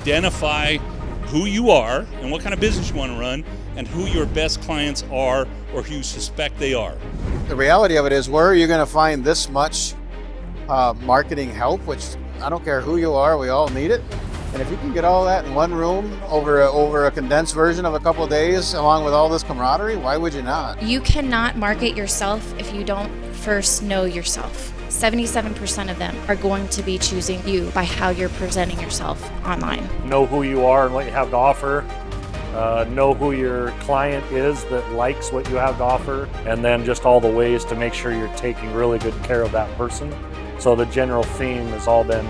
identify who you are and what kind of business you want to run and who your best clients are or who you suspect they are. The reality of it is, where are you going to find this much marketing help, which I don't care who you are, we all need it. And if you can get all that in one room over a condensed version of a couple of days, along with all this camaraderie, why would you not? You cannot market yourself if you don't first know yourself. 77% of them are going to be choosing you by how you're presenting yourself online. Know who you are and what you have to offer. Know who your client is that likes what you have to offer, and then just all the ways to make sure you're taking really good care of that person. So the general theme has all been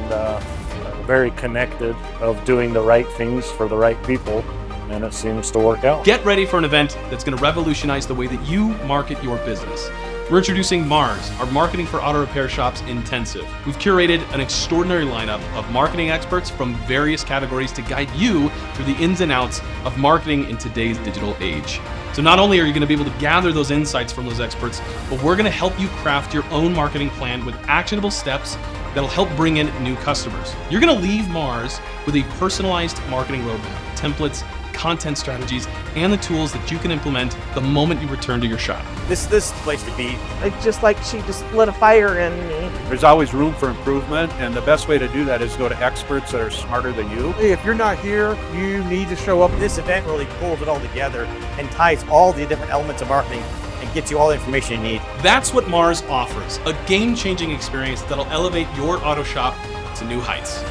very connected of doing the right things for the right people, and it seems to work out. Get ready for an event that's going to revolutionize the way that you market your business. We're introducing Mars, our Marketing for Auto Repair Shops Intensive. We've curated an extraordinary lineup of marketing experts from various categories to guide you through the ins and outs of marketing in today's digital age. So not only are you going to be able to gather those insights from those experts, but we're going to help you craft your own marketing plan with actionable steps that'll help bring in new customers. You're going to leave Mars with a personalized marketing roadmap, templates, content strategies, and the tools that you can implement the moment you return to your shop. This is the place to be. It's just like she just lit a fire in me. There's always room for improvement, and the best way to do that is go to experts that are smarter than you. Hey, if you're not here, you need to show up. This event really pulls it all together and ties all the different elements of marketing and gets you all the information you need. That's what Mars offers, a game-changing experience that'll elevate your auto shop to new heights.